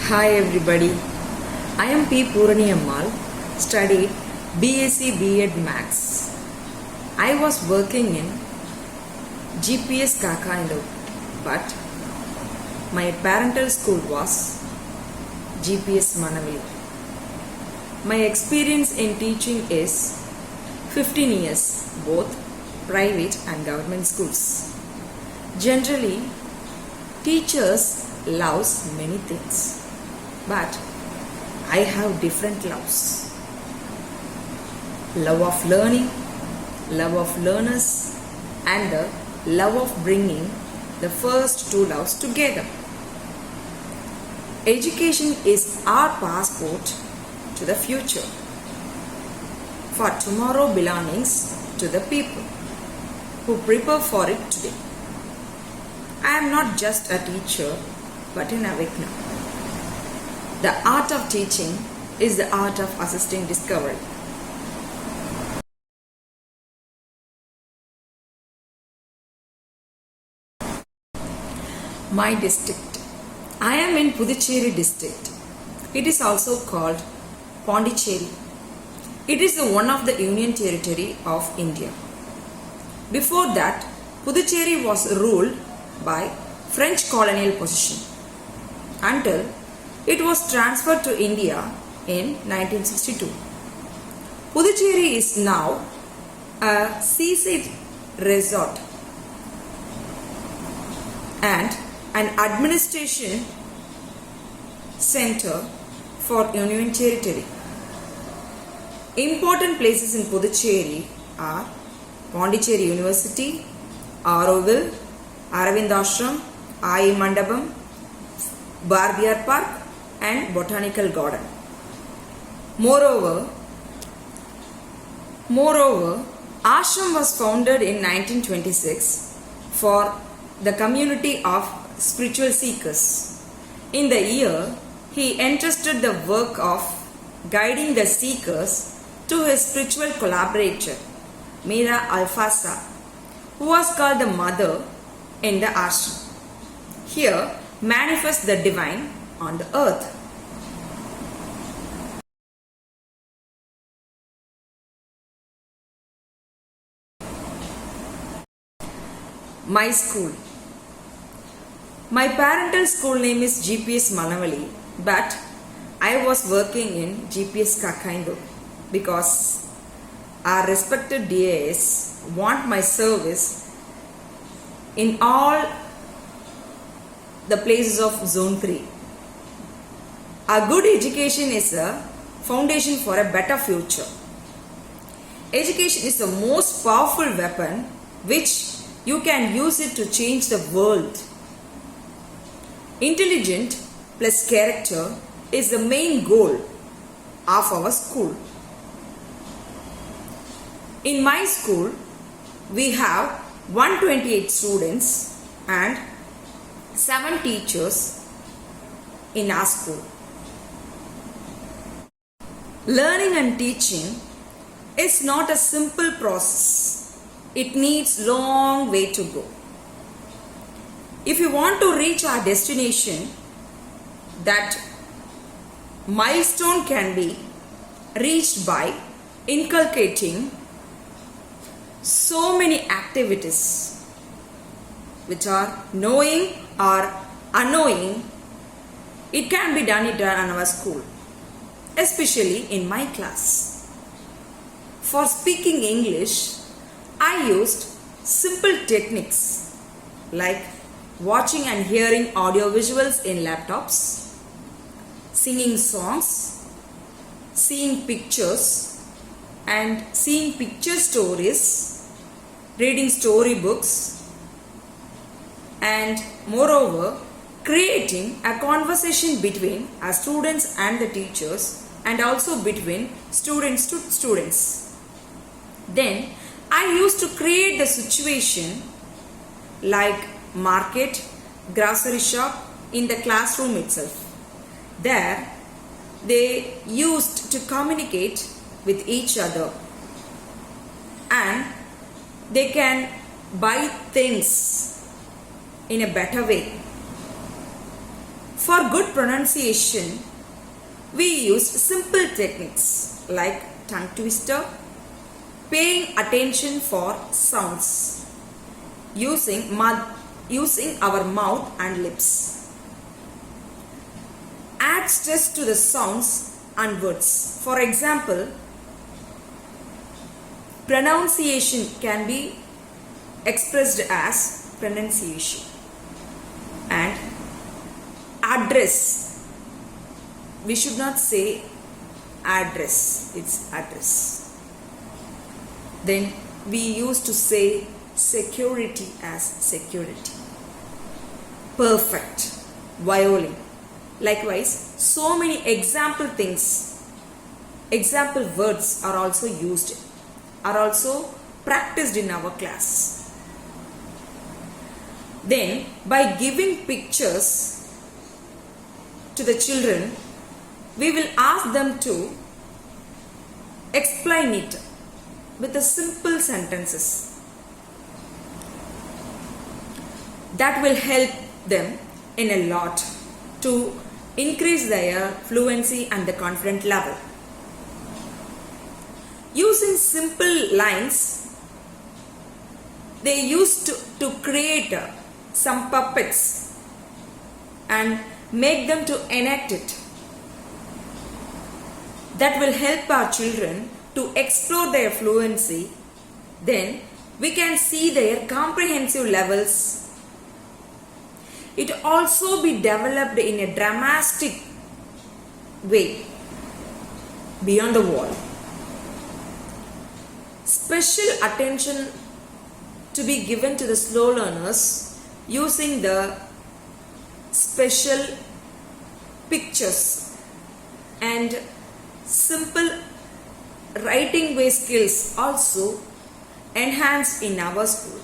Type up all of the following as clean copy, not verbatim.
Hi everybody, I am P. Purani Ammal, studied BSc B.Ed Max. I was working in GPS Kakailu, but my parental school was GPS Manavali. My experience in teaching is 15 years, both private and government schools. Generally, teachers loves many things, but I have different loves. Love of learning, love of learners, and the love of bringing the first two loves together. Education is our passport to the future, for tomorrow belongs to the people who prepare for it today. I am not just a teacher, but an awakener. The art of teaching is the art of assisting discovery. My district. I am in Puducherry district. It is also called Pondicherry. It is one of the Union Territory of India. Before that, Puducherry was ruled by French colonial possession until it was transferred to India in 1962. Puducherry is now a seaside resort and an administration center for Union Territory. Important places in Puducherry are Pondicherry University, Auroville, Aravind Ashram, Ai Mandapam, Barbiyar Park, and Botanical Garden. Moreover, ashram was founded in 1926 for the community of spiritual seekers. In the year, he entrusted the work of guiding the seekers to his spiritual collaborator, Mira Alfasa, who was called the mother in the ashram. Here manifests the divine on the earth. My school. My parental school name is GPS Manavali, but I was working in GPS Kakailu because our respected DAS want my service in all the places of Zone 3. A good education is a foundation for a better future. Education is the most powerful weapon which you can use it to change the world. Intelligent plus character is the main goal of our school. In my school, we have 128 students and 7 teachers in our school. Learning and teaching is not a simple process. It needs long way to go. If you want to reach our destination, that milestone can be reached by inculcating so many activities which are knowing or unknowing. It can be done in our school, especially in my class. For speaking English, I used simple techniques like watching and hearing audio visuals in laptops, singing songs, seeing pictures and seeing picture stories, reading storybooks, and moreover creating a conversation between our students and the teachers and also between students to students. Then I used to create the situation like market, grocery shop in the classroom itself. There they used to communicate with each other and they can buy things in a better way. For good pronunciation, we use simple techniques like tongue twister, paying attention for sounds, using our mouth and lips. Add stress to the sounds and words. For example, pronunciation can be expressed as pronunciation, and address, we should not say address, it's address. Then we used to say security as security. Perfect, violin. Likewise, so many example things, example words are also used, are also practiced in our class. Then, by giving pictures to the children, we will ask them to explain it with the simple sentences. That will help them in a lot to increase their fluency and the confidence level. Using simple lines, they used to create some puppets and make them to enact it. That will help our children to explore their fluency. Then we can see their comprehensive levels. It also be developed in a dramatic way beyond the wall. Special attention to be given to the slow learners using the special pictures and simple writing way skills also enhanced in our school.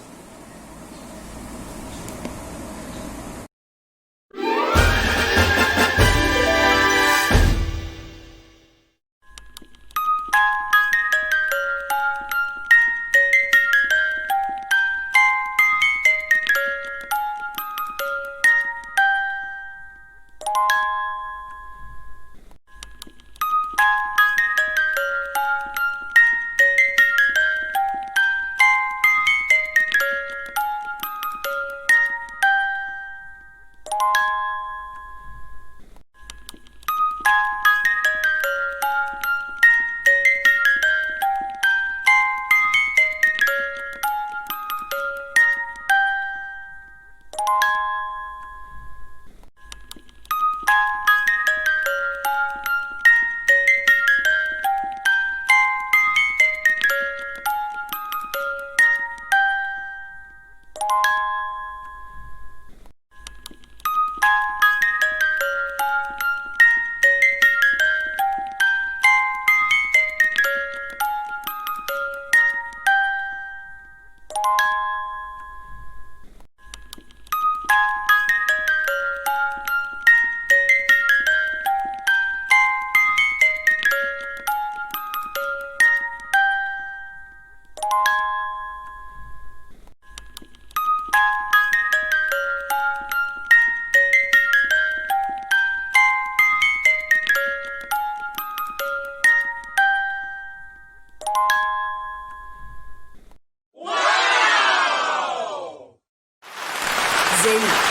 Zeni.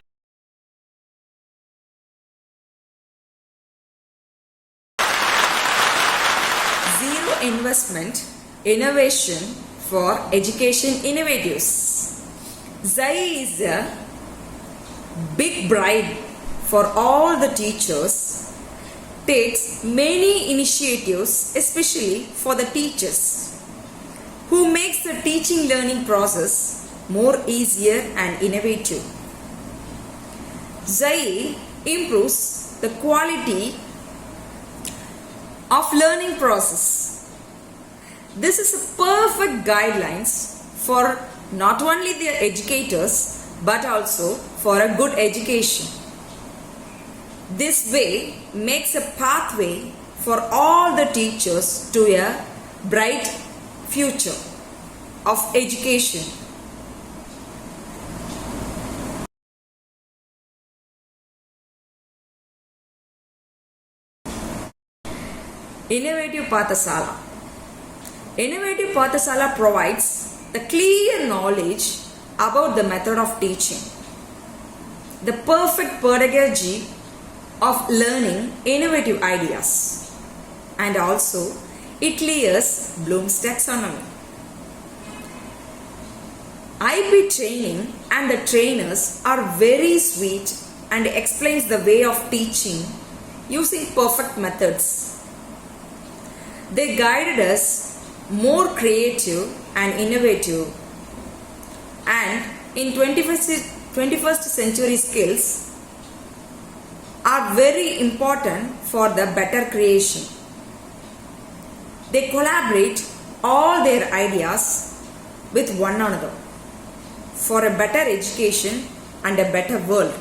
Zero investment innovation for education innovatives. ZAI is a big bribe for all the teachers, takes many initiatives, especially for the teachers, who makes the teaching learning process more easier and innovative. ZAI improves the quality of learning process. This is a perfect guidelines for not only the educators but also for a good education. This way makes a pathway for all the teachers to a bright future of education. Innovative Pathasala. Innovative Pathasala provides the clear knowledge about the method of teaching, the perfect pedagogy of learning innovative ideas, and also it clears Bloom's taxonomy. IB training and the trainers are very sweet and explains the way of teaching using perfect methods. They guided us more creative and innovative, and in 21st century skills are very important for the better creation. They collaborate all their ideas with one another for a better education and a better world.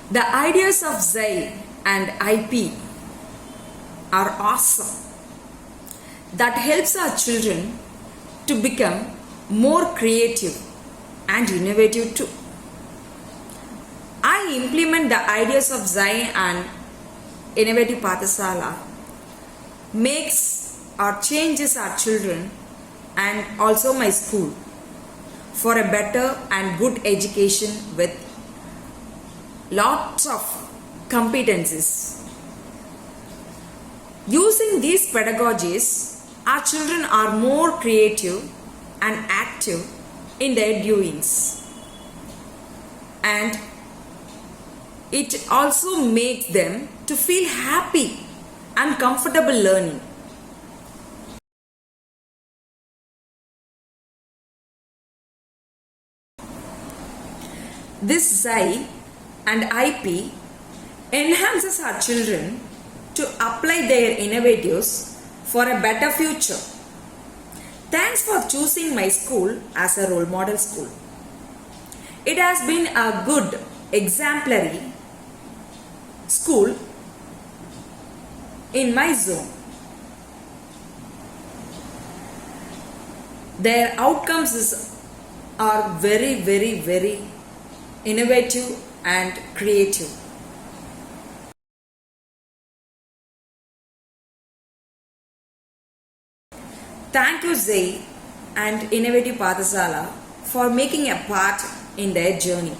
The ideas of Zai and IP are awesome. That helps our children to become more creative and innovative too. I implement the ideas of Zai and Innovative Pathasala makes or changes our children and also my school for a better and good education with lots of competencies. Using these pedagogies, our children are more creative and active in their doings, and it also makes them to feel happy and comfortable learning. This Zai and IP enhances our children to apply their innovatives for a better future. Thanks for choosing my school as a role model school. It has been a good, exemplary school in my zone. Their outcomes are very innovative and creative. Thank you Zai and Innovative Pathasala for making a part in their journey.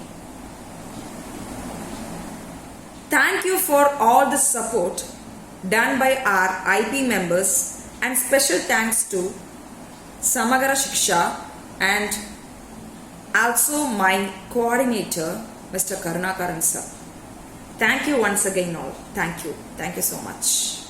Thank you for all the support done by our IP members, and special thanks to Samagara Shiksha and also my coordinator Mr. Karunakaran sir. Thank you once again all. Thank you so much.